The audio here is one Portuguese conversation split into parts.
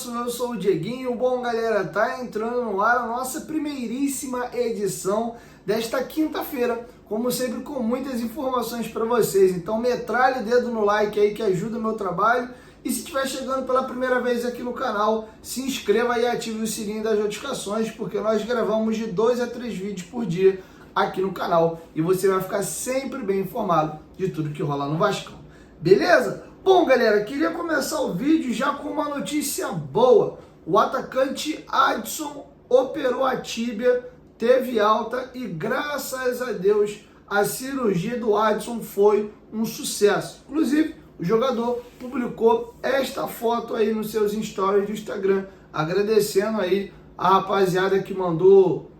Futebolaço, eu sou o Dieguinho. Bom, galera, tá entrando no ar a nossa primeiríssima edição desta quinta-feira, como sempre com muitas informações para vocês. Então metralha o dedo no like aí que ajuda o meu trabalho. E se estiver chegando pela primeira vez aqui no canal, se inscreva e ative o sininho das notificações, porque nós gravamos de 2 a 3 vídeos por dia aqui no canal e você vai ficar sempre bem informado de tudo que rola no Vascão. Beleza? Bom, galera, queria começar o vídeo já com uma notícia boa. O atacante Adson operou a tíbia, teve alta e, graças a Deus, a cirurgia do Adson foi um sucesso. Inclusive, o jogador publicou esta foto aí nos seus stories do Instagram, agradecendo aí a rapaziada que mandou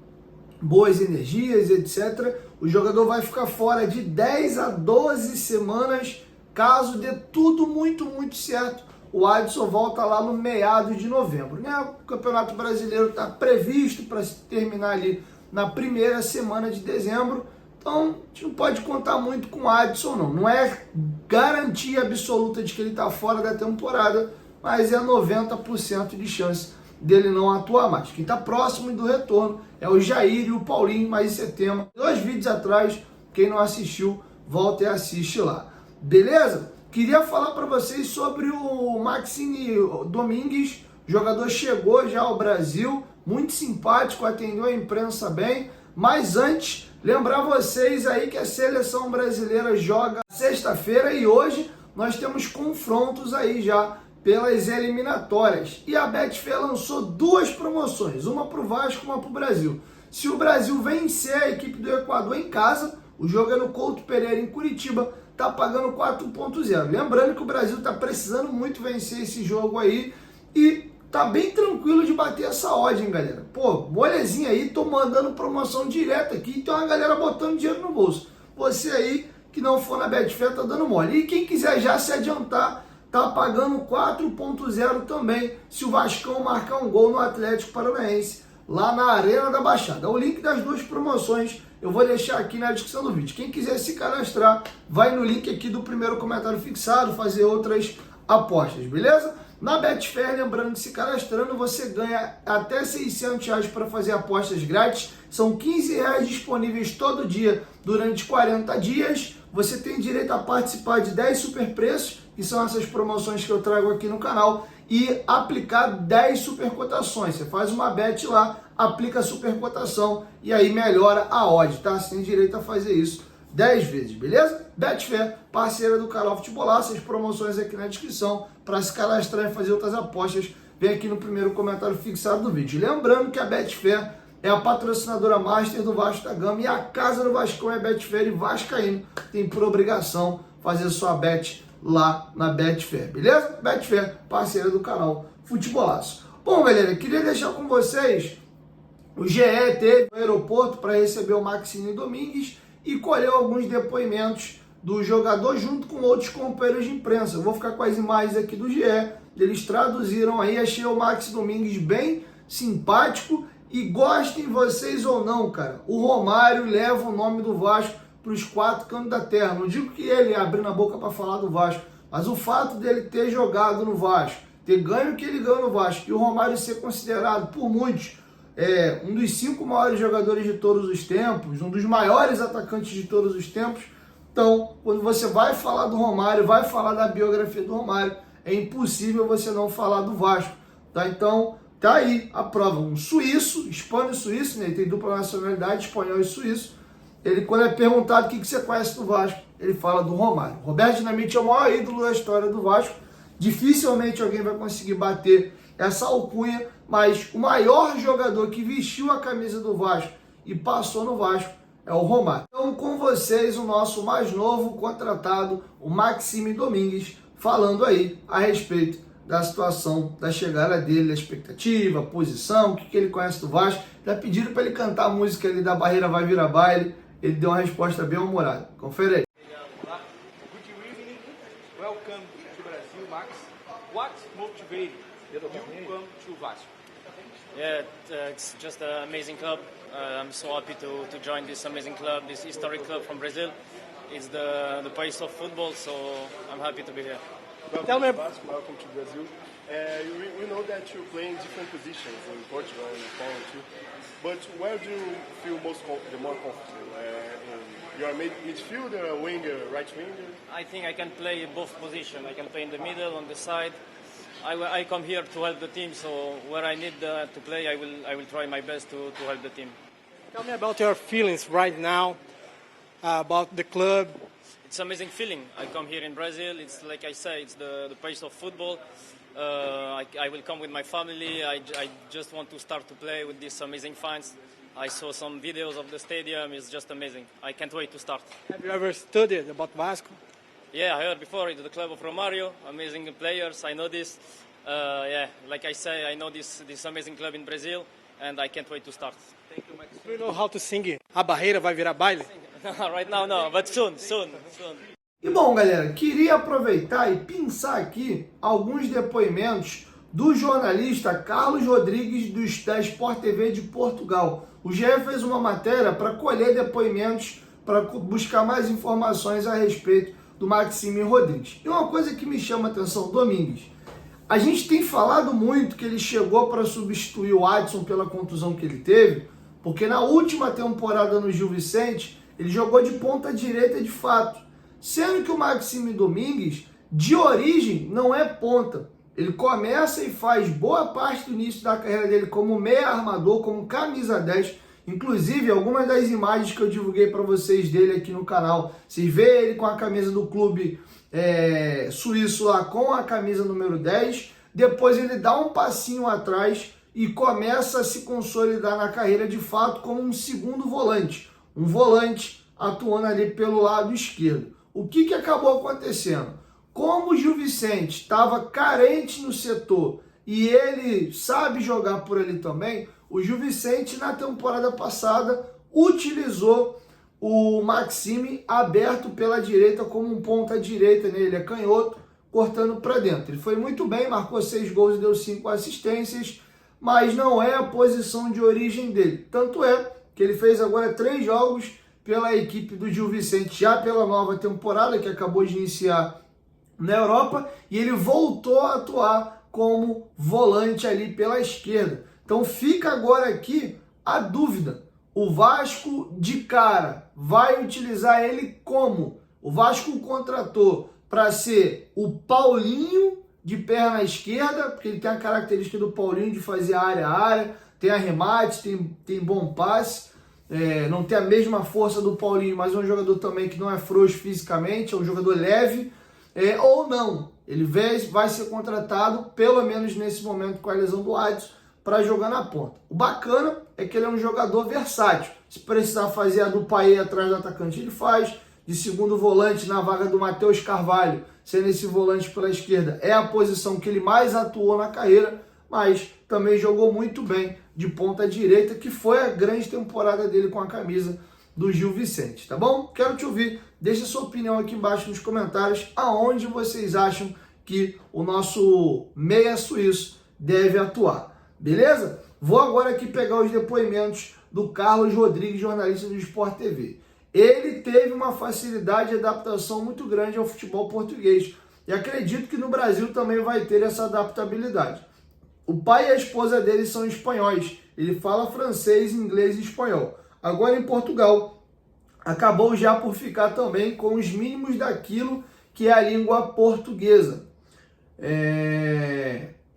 boas energias, etc. O jogador vai ficar fora de 10 a 12 semanas. Caso dê tudo muito certo, o Adson volta lá no meado de novembro, né? O Campeonato Brasileiro está previsto para se terminar ali na primeira semana de dezembro, então a gente não pode contar muito com o Adson, não. Não é garantia absoluta de que ele está fora da temporada, mas é 90% de chance dele não atuar mais. Quem está próximo do retorno é o Jair e o Paulinho, mas isso é tema. 2 vídeos atrás, quem não assistiu, volta e assiste lá. Beleza? Queria falar para vocês sobre o Maxime Domingues. O jogador chegou já ao Brasil, muito simpático, atendeu a imprensa bem. Mas antes, lembrar vocês aí que a seleção brasileira joga sexta-feira e hoje nós temos confrontos aí já pelas eliminatórias. E a Betfair lançou 2 promoções, uma para o Vasco e uma para o Brasil. Se o Brasil vencer a equipe do Equador em casa, o jogo é no Couto Pereira em Curitiba, tá pagando 4.0. Lembrando que o Brasil tá precisando muito vencer esse jogo aí e tá bem tranquilo de bater essa odd, hein, galera. Pô, molezinha aí, tô mandando promoção direta aqui, tem uma galera botando dinheiro no bolso. Você aí que não for na Betfair tá dando mole. E quem quiser já se adiantar, tá pagando 4.0 também, se o Vascão marcar um gol no Atlético Paranaense, lá na Arena da Baixada. O link das 2 promoções eu vou deixar aqui na descrição do vídeo. Quem quiser se cadastrar, vai no link aqui do primeiro comentário fixado, fazer outras apostas, beleza? Na Betfair, lembrando que se cadastrando, você ganha até R$600 para fazer apostas grátis. São R$15 disponíveis todo dia durante 40 dias. Você tem direito a participar de 10 superpreços, que são essas promoções que eu trago aqui no canal, e aplicar 10 supercotações. Você faz uma bet lá, aplica a supercotação e aí melhora a odd, tá? Você tem direito a fazer isso 10 vezes, beleza? Betfair, parceira do canal Futebolaço, as promoções aqui na descrição para se cadastrar e fazer outras apostas. Vem aqui no primeiro comentário fixado do vídeo. Lembrando que a Betfair é a patrocinadora master do Vasco da Gama e a casa do Vascão é Betfair, e Vascaíno tem por obrigação fazer sua bet lá na Betfair, beleza? Betfair, parceira do canal Futebolaço. Bom, galera, queria deixar com vocês, o GE teve no aeroporto para receber o Maxime Domingues e colheu alguns depoimentos do jogador junto com outros companheiros de imprensa. Eu vou ficar com as imagens aqui do GE, eles traduziram aí, achei o Maxime Domingues bem simpático e gostem vocês ou não, cara, o Romário leva o nome do Vasco para os 4 cantos da terra. Não digo que ele abrindo a boca para falar do Vasco, mas o fato dele ter jogado no Vasco, ter ganho o que ele ganhou no Vasco, e o Romário ser considerado por muitos um dos 5 maiores jogadores de todos os tempos, um dos maiores atacantes de todos os tempos. Então, quando você vai falar do Romário, vai falar da biografia do Romário, é impossível você não falar do Vasco, tá? Então, tá aí a prova. Um suíço, hispano-suíço, né? Ele tem dupla nacionalidade, espanhol e suíço. Ele, quando é perguntado o que você conhece do Vasco, ele fala do Romário. Roberto Dinamite é o maior ídolo da história do Vasco. Dificilmente alguém vai conseguir bater essa alcunha, mas o maior jogador que vestiu a camisa do Vasco e passou no Vasco é o Romário. Então, com vocês, o nosso mais novo contratado, o Maxime Domingues, falando aí a respeito da situação da chegada dele, da expectativa, posição, o que ele conhece do Vasco. Já pediram para ele cantar a música ali da Barreira Vai Virar Baile. Ele deu uma resposta bem humorada. Confere aí. Good evening. Welcome to Brazil, Max. What motivated you come to Vasco? Yeah, it's just an amazing club. I'm so happy to join this amazing club, this historic club from Brazil. It's the place of football, so I'm happy to be here. Tell me, welcome to Brazil. We know that you play in different positions in Portugal and Poland too, but where do you feel the more comfortable? You are midfielder, winger, right winger? I think I can play both positions. I can play in the middle, on the side. I come here to help the team, so where I need to play, I will try my best to help the team. Tell me about your feelings right now about the club. It's an amazing feeling. I come here in Brazil. It's like I say, it's the pace of football. I will come with my family. I just want to start to play with these amazing fans. I saw some videos of the stadium. It's just amazing. I can't wait to start. Have you ever studied about Vasco? Yeah, I heard before. It's the club of Romário. Amazing players. I know this. Yeah, like I say, I know this amazing club in Brazil, and I can't wait to start. Thank you, Max. Do you know how to sing A Barreira Vai Virar Baile? Right now, no, but soon. E bom, galera, queria aproveitar e pensar aqui alguns depoimentos do jornalista Carlos Rodrigues da Sport TV de Portugal. O GE fez uma matéria para colher depoimentos, para buscar mais informações a respeito do Maxime Rodrigues. E uma coisa que me chama a atenção, Domingues, a gente tem falado muito que ele chegou para substituir o Adson pela contusão que ele teve, porque na última temporada no Gil Vicente, ele jogou de ponta direita de fato, sendo que o Maxime Domingues, de origem, não é ponta. Ele começa e faz boa parte do início da carreira dele como meia armador, como camisa 10. Inclusive, algumas das imagens que eu divulguei para vocês dele aqui no canal, vocês veem ele com a camisa do clube suíço lá, com a camisa número 10. Depois ele dá um passinho atrás e começa a se consolidar na carreira de fato como um segundo volante. Um volante atuando ali pelo lado esquerdo. O que acabou acontecendo? Como o Gil Vicente estava carente no setor e ele sabe jogar por ali também, o Gil Vicente na temporada passada utilizou o Maxime aberto pela direita como um ponta direita, né? Ele é canhoto, cortando para dentro. Ele foi muito bem, marcou 6 gols e deu 5 assistências, mas não é a posição de origem dele. Tanto é que ele fez agora 3 jogos pela equipe do Gil Vicente, já pela nova temporada que acabou de iniciar na Europa, e ele voltou a atuar como volante ali pela esquerda. Então fica agora aqui a dúvida. O Vasco de cara vai utilizar ele como? O Vasco o contratou para ser o Paulinho de perna esquerda, porque ele tem a característica do Paulinho de fazer área a área, tem arremate, tem bom passe, não tem a mesma força do Paulinho, mas é um jogador também que não é frouxo fisicamente, é um jogador leve, ou não, ele vai ser contratado, pelo menos nesse momento com a lesão do Adson, para jogar na ponta. O bacana é que ele é um jogador versátil. Se precisar fazer a do Paê atrás do atacante, ele faz. De segundo volante na vaga do Matheus Carvalho, sendo esse volante pela esquerda, é a posição que ele mais atuou na carreira, mas também jogou muito bem de ponta direita, que foi a grande temporada dele com a camisa do Gil Vicente, tá bom? Quero te ouvir, deixa sua opinião aqui embaixo nos comentários, aonde vocês acham que o nosso meia suíço deve atuar. Beleza? Vou agora aqui pegar os depoimentos do Carlos Rodrigues, jornalista do Sport TV. Ele teve uma facilidade de adaptação muito grande ao futebol português. E acredito que no Brasil também vai ter essa adaptabilidade. O pai e a esposa dele são espanhóis. Ele fala francês, inglês e espanhol. Agora em Portugal, acabou já por ficar também com os mínimos daquilo que é a língua portuguesa.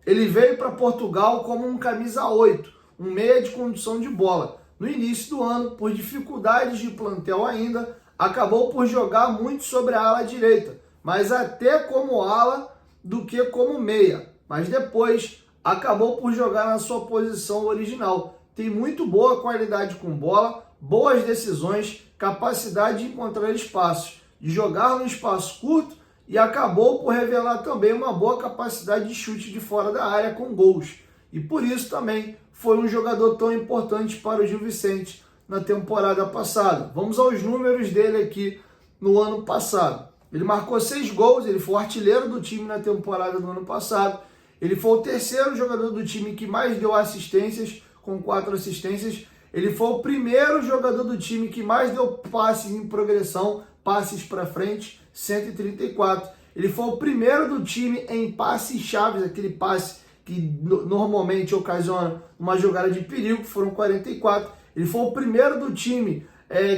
Ele veio para Portugal como um camisa 8, um meia de condução de bola. No início do ano, por dificuldades de plantel ainda, acabou por jogar muito sobre a ala direita, mas até como ala do que como meia. Mas depois acabou por jogar na sua posição original. Tem muito boa qualidade com bola, boas decisões, capacidade de encontrar espaços, de jogar no espaço curto, e acabou por revelar também uma boa capacidade de chute de fora da área com gols. E por isso também foi um jogador tão importante para o Gil Vicente na temporada passada. Vamos aos números dele aqui no ano passado. Ele marcou 6 gols, ele foi o artilheiro do time na temporada do ano passado. Ele foi o terceiro jogador do time que mais deu assistências, com 4 assistências. Ele foi o primeiro jogador do time que mais deu passes em progressão, passes para frente, 134. Ele foi o primeiro do time em passes chaves, aquele passe que normalmente ocasiona uma jogada de perigo, foram 44. Ele foi o primeiro do time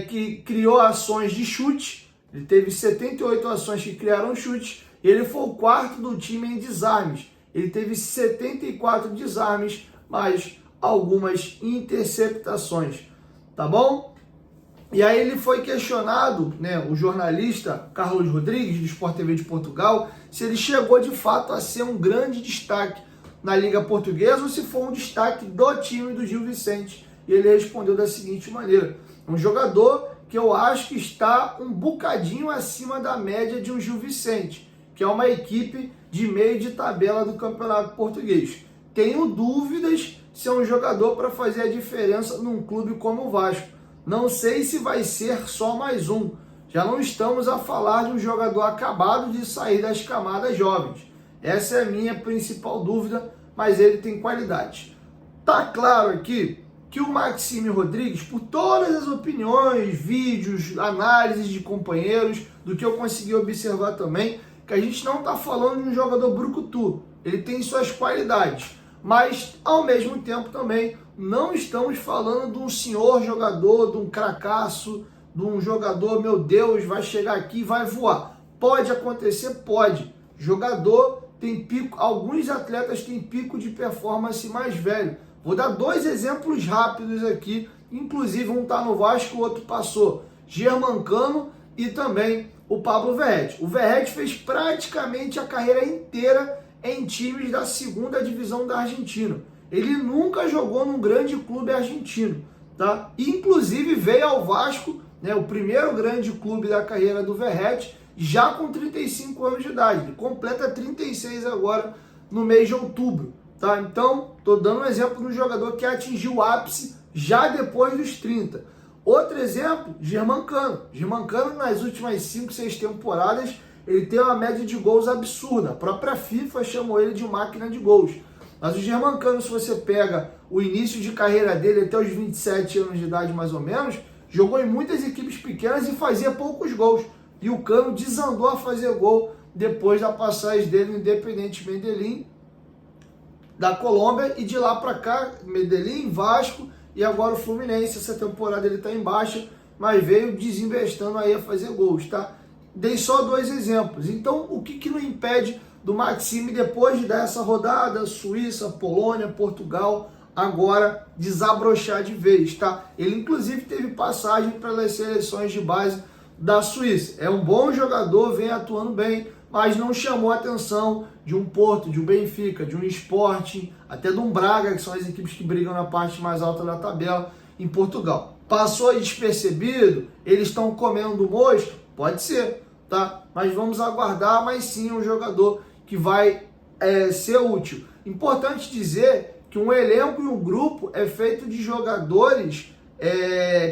que criou ações de chute, ele teve 78 ações que criaram chute, e ele foi o quarto do time em desarmes. Ele teve 74 desarmes, mais algumas interceptações, tá bom? E aí ele foi questionado, né, o jornalista Carlos Rodrigues, do Sport TV de Portugal, se ele chegou de fato a ser um grande destaque na Liga Portuguesa ou se foi um destaque do time do Gil Vicente. E ele respondeu da seguinte maneira: um jogador que eu acho que está um bocadinho acima da média de um Gil Vicente, que é uma equipe de meio de tabela do Campeonato Português. Tenho dúvidas se é um jogador para fazer a diferença num clube como o Vasco. Não sei se vai ser só mais um. Já não estamos a falar de um jogador acabado de sair das camadas jovens. Essa é a minha principal dúvida, mas ele tem qualidade. Tá claro aqui que o Maxime Rodrigues, por todas as opiniões, vídeos, análises de companheiros, do que eu consegui observar também, que a gente não está falando de um jogador brucutu. Ele tem suas qualidades, mas ao mesmo tempo também não estamos falando de um senhor jogador, de um cracaço, de um jogador, meu Deus, vai chegar aqui e vai voar. Pode acontecer? Pode. Jogador tem pico, alguns atletas têm pico de performance mais velho. Vou dar dois exemplos rápidos aqui, inclusive um está no Vasco, o outro passou. Germancano e também o Pablo Verratti. O Verratti fez praticamente a carreira inteira em times da segunda divisão da Argentina. Ele nunca jogou num grande clube argentino, tá? Inclusive veio ao Vasco, né, o primeiro grande clube da carreira do Verratti, já com 35 anos de idade. Ele completa 36 agora no mês de outubro, tá? Então, estou dando um exemplo de um jogador que atingiu o ápice já depois dos 30. Outro exemplo, Germancano. Germancano, nas últimas 5, 6 temporadas, ele tem uma média de gols absurda. A própria FIFA chamou ele de máquina de gols. Mas o Germancano, se você pega o início de carreira dele até os 27 anos de idade, mais ou menos, jogou em muitas equipes pequenas e fazia poucos gols. E o Cano desandou a fazer gol depois da passagem dele no Independente Medellín, da Colômbia, e de lá para cá, Medellín, Vasco e agora o Fluminense. Essa temporada ele está em baixa, mas veio desinvestando aí a fazer gols, tá? Dei só dois exemplos. Então, o que não impede do Maxime, depois de dar essa rodada, Suíça, Polônia, Portugal, agora desabrochar de vez, tá? Ele, inclusive, teve passagem pelas seleções de base da Suíça. É um bom jogador, vem atuando bem, mas não chamou a atenção de um Porto, de um Benfica, de um Sporting, até de um Braga, que são as equipes que brigam na parte mais alta da tabela em Portugal. Passou despercebido? Eles estão comendo mosca? Pode ser, tá? Mas vamos aguardar, mas sim, um jogador que vai ser útil. Importante dizer que um elenco e um grupo é feito de jogadores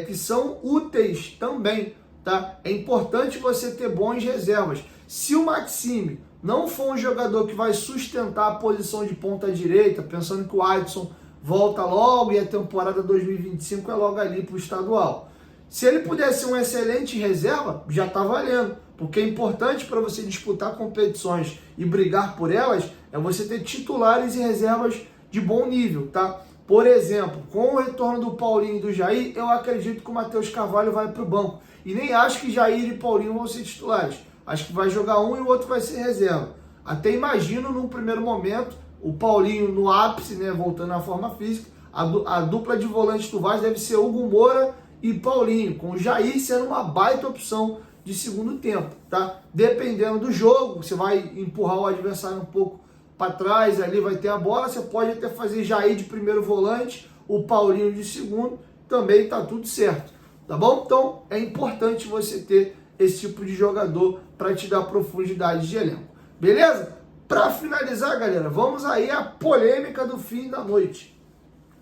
que são úteis também, tá? É importante você ter bons reservas. Se o Maxime não for um jogador que vai sustentar a posição de ponta direita, pensando que o Adson volta logo e a temporada 2025 é logo ali para o estadual. Se ele puder ser um excelente reserva, já está valendo. Porque é importante para você disputar competições e brigar por elas, é você ter titulares e reservas de bom nível, tá? Por exemplo, com o retorno do Paulinho e do Jair, eu acredito que o Matheus Carvalho vai para o banco. E nem acho que Jair e Paulinho vão ser titulares. Acho que vai jogar um e o outro vai ser reserva. Até imagino, num primeiro momento, o Paulinho no ápice, né, voltando à forma física, a dupla de volantes do Vasco deve ser Hugo Moura e Paulinho, com o Jair sendo uma baita opção de segundo tempo, tá? Dependendo do jogo, você vai empurrar o adversário um pouco para trás, ali vai ter a bola, você pode até fazer Jair de primeiro volante, o Paulinho de segundo, também tá tudo certo, tá bom? Então, é importante você ter esse tipo de jogador para te dar profundidade de elenco, beleza? Para finalizar, galera, vamos aí à polêmica do fim da noite.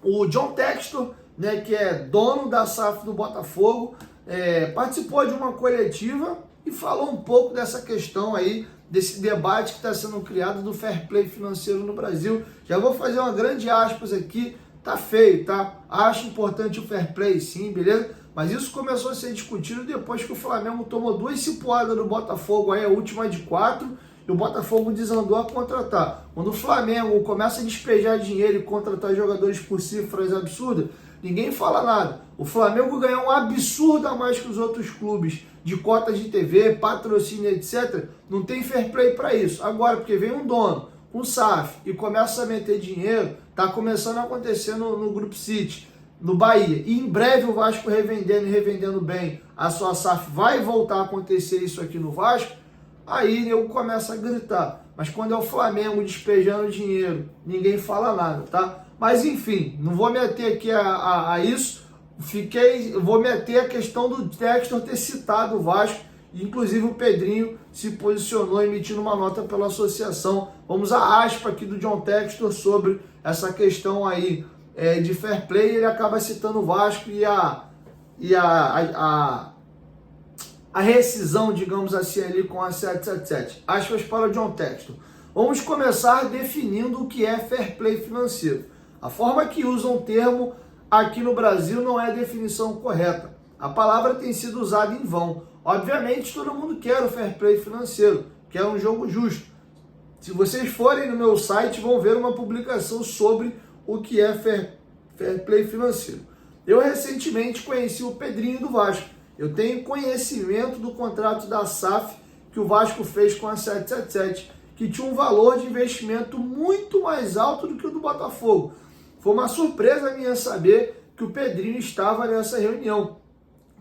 O John Textor, né, que é dono da SAF do Botafogo, participou de uma coletiva e falou um pouco dessa questão aí, desse debate que está sendo criado do fair play financeiro no Brasil. Já vou fazer uma grande aspas aqui, tá feio, tá? Acho importante o fair play, sim, beleza? Mas isso começou a ser discutido depois que o Flamengo tomou 2 cipuadas do Botafogo, aí a última de 4, e o Botafogo desandou a contratar. Quando o Flamengo começa a despejar dinheiro e contratar jogadores por cifras absurdas, ninguém fala nada. O Flamengo ganhou um absurdo a mais que os outros clubes de cotas de TV, patrocínio, etc. Não tem fair play para isso. Agora, porque vem um dono com SAF e começa a meter dinheiro, tá começando a acontecer no Group City, no Bahia. E em breve o Vasco revendendo e revendendo bem a sua SAF, vai voltar a acontecer isso aqui no Vasco. Aí eu começo a gritar. Mas quando é o Flamengo despejando dinheiro, ninguém fala nada, tá? Mas enfim, não vou me ater aqui a isso. Vou me ater a questão do Textor ter citado o Vasco. Inclusive o Pedrinho se posicionou emitindo uma nota pela associação. Vamos à aspa aqui do John Textor sobre essa questão aí de fair play. Ele acaba citando o Vasco e a rescisão, digamos assim, ali com a 777. Aspas para o John Textor. Vamos começar definindo o que é fair play financeiro. A forma que usam o termo aqui no Brasil não é a definição correta. A palavra tem sido usada em vão. Obviamente, todo mundo quer o fair play financeiro, quer um jogo justo. Se vocês forem no meu site, vão ver uma publicação sobre o que é fair play financeiro. Eu recentemente conheci o Pedrinho do Vasco. Eu tenho conhecimento do contrato da SAF que o Vasco fez com a 777, que tinha um valor de investimento muito mais alto do que o do Botafogo. Foi uma surpresa minha saber que o Pedrinho estava nessa reunião,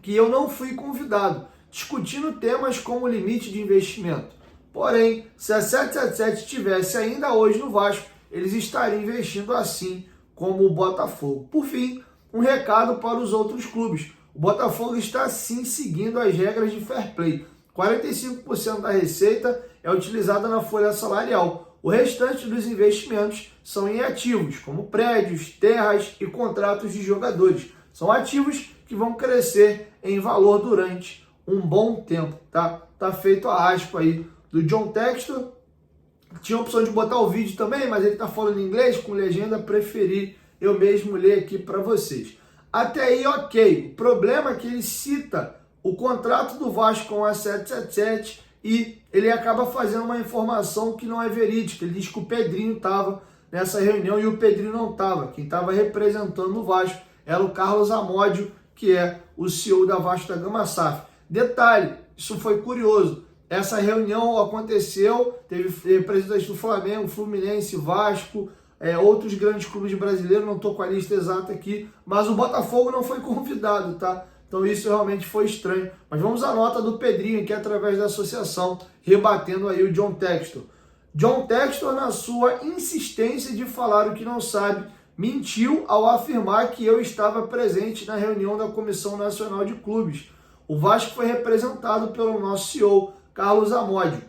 que eu não fui convidado, discutindo temas como limite de investimento. Porém, se a 777 estivesse ainda hoje no Vasco, eles estariam investindo assim como o Botafogo. Por fim, um recado para os outros clubes. O Botafogo está sim seguindo as regras de fair play. 45% da receita é utilizada na folha salarial. O restante dos investimentos são em ativos, como prédios, terras e contratos de jogadores. São ativos que vão crescer em valor durante um bom tempo, tá? Tá feito a aspa aí do John Textor. Tinha a opção de botar o vídeo também, mas ele tá falando em inglês, com legenda, preferi eu mesmo ler aqui para vocês. Até aí, ok. O problema é que ele cita o contrato do Vasco com a 777 e ele acaba fazendo uma informação que não é verídica. Ele diz que o Pedrinho estava nessa reunião e o Pedrinho não estava. Quem estava representando o Vasco era o Carlos Amódio, que é o CEO da Vasco da Gama SAF. Detalhe, isso foi curioso. Essa reunião aconteceu, teve representantes do Flamengo, Fluminense, Vasco, outros grandes clubes brasileiros, não estou com a lista exata aqui, mas o Botafogo não foi convidado, tá? Então isso realmente foi estranho. Mas vamos à nota do Pedrinho, que é através da associação, rebatendo aí o John Textor. John Textor, na sua insistência de falar o que não sabe, mentiu ao afirmar que eu estava presente na reunião da Comissão Nacional de Clubes. O Vasco foi representado pelo nosso CEO, Carlos Amódio.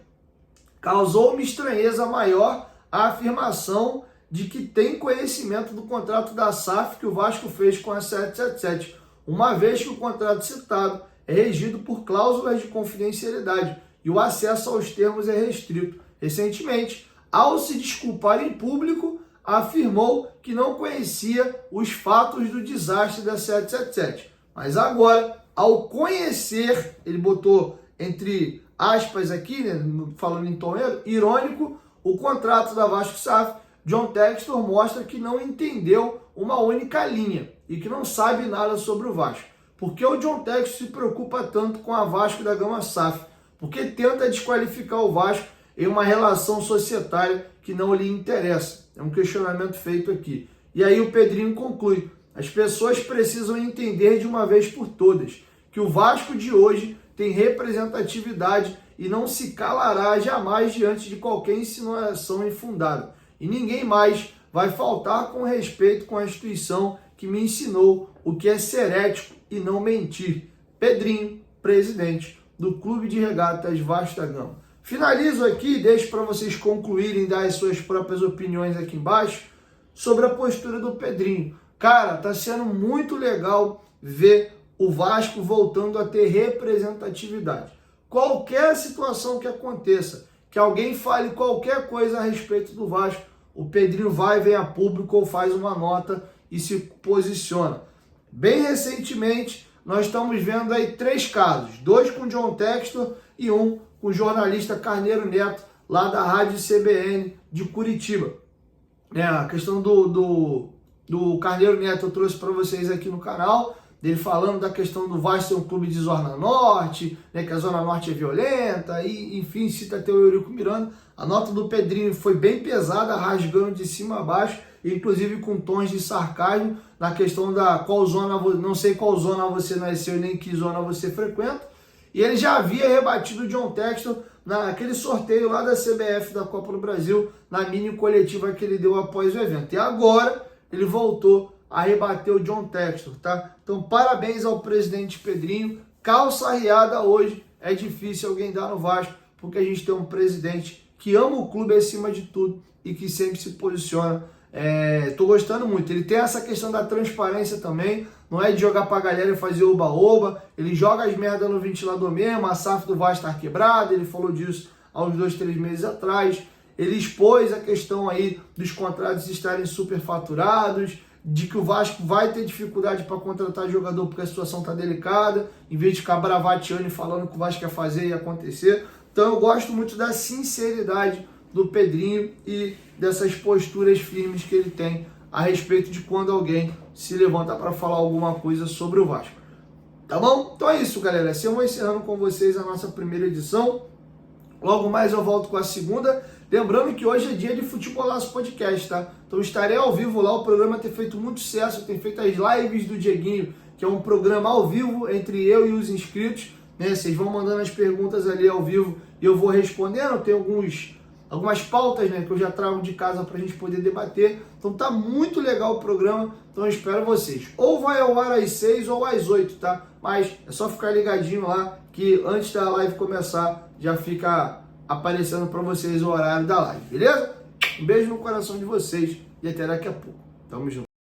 Causou-me estranheza maior a afirmação de que tem conhecimento do contrato da SAF que o Vasco fez com a 777, uma vez que o contrato citado é regido por cláusulas de confidencialidade e o acesso aos termos é restrito. Recentemente, ao se desculpar em público, afirmou que não conhecia os fatos do desastre da 777. Mas agora, ao conhecer, ele botou entre aspas aqui, né, falando em tom irônico, o contrato da Vasco SAF, John Textor mostra que não entendeu uma única linha e que não sabe nada sobre o Vasco. Por que o John Textor se preocupa tanto com a Vasco da Gama SAF? Porque tenta desqualificar o Vasco em uma relação societária que não lhe interessa. É um questionamento feito aqui. E aí o Pedrinho conclui: as pessoas precisam entender de uma vez por todas que o Vasco de hoje tem representatividade e não se calará jamais diante de qualquer insinuação infundada. E ninguém mais vai faltar com respeito com a instituição que me ensinou o que é ser ético e não mentir. Pedrinho, presidente do Clube de Regatas Vasco da Gama. Finalizo aqui, deixo para vocês concluírem, dar as suas próprias opiniões aqui embaixo sobre a postura do Pedrinho. Cara, tá sendo muito legal ver o Vasco voltando a ter representatividade. Qualquer situação que aconteça, que alguém fale qualquer coisa a respeito do Vasco, o Pedrinho vem a público ou faz uma nota e se posiciona. Bem recentemente, nós estamos vendo aí 3 casos, 2 com John Textor e 1 com o jornalista Carneiro Neto, lá da Rádio CBN de Curitiba. A questão do Carneiro Neto eu trouxe para vocês aqui no canal, dele falando da questão do Vasco ser um clube de Zona Norte, né, que a Zona Norte é violenta, e enfim, cita até o Eurico Miranda. A nota do Pedrinho foi bem pesada, rasgando de cima a baixo, inclusive com tons de sarcasmo, na questão da qual zona, não sei qual zona você nasceu nem que zona você frequenta, e ele já havia rebatido o John Textor naquele sorteio lá da CBF da Copa do Brasil, na mini coletiva que ele deu após o evento. E agora ele voltou a rebater o John Textor, tá? Então parabéns ao presidente Pedrinho, calça arriada hoje, é difícil alguém dar no Vasco, porque a gente tem um presidente que ama o clube acima de tudo e que sempre se posiciona. Tô gostando muito. Ele tem essa questão da transparência também, não é de jogar pra galera e fazer oba-oba, ele joga as merdas no ventilador mesmo, a SAF do Vasco tá quebrada, ele falou disso há uns 2, 3 meses atrás, ele expôs a questão aí dos contratos estarem superfaturados, de que o Vasco vai ter dificuldade para contratar jogador porque a situação tá delicada, em vez de ficar bravateando e falando que o Vasco quer fazer e acontecer. Então eu gosto muito da sinceridade do Pedrinho e dessas posturas firmes que ele tem a respeito de quando alguém se levanta para falar alguma coisa sobre o Vasco. Tá bom? Então é isso, galera. Assim eu vou encerrando com vocês a nossa primeira edição. Logo mais eu volto com a segunda. Lembrando que hoje é dia de Futebolaço Podcast, tá? Então estarei ao vivo lá. O programa tem feito muito sucesso. Tem feito as lives do Dieguinho, que é um programa ao vivo entre eu e os inscritos, né? Vocês vão mandando as perguntas ali ao vivo e eu vou respondendo. Tem algumas pautas, né, que eu já trago de casa para a gente poder debater. Então tá muito legal o programa, então eu espero vocês. Ou vai ao ar às 6 ou às 8, tá? Mas é só ficar ligadinho lá, que antes da live começar, já fica aparecendo para vocês o horário da live, beleza? Um beijo no coração de vocês e até daqui a pouco. Tamo junto.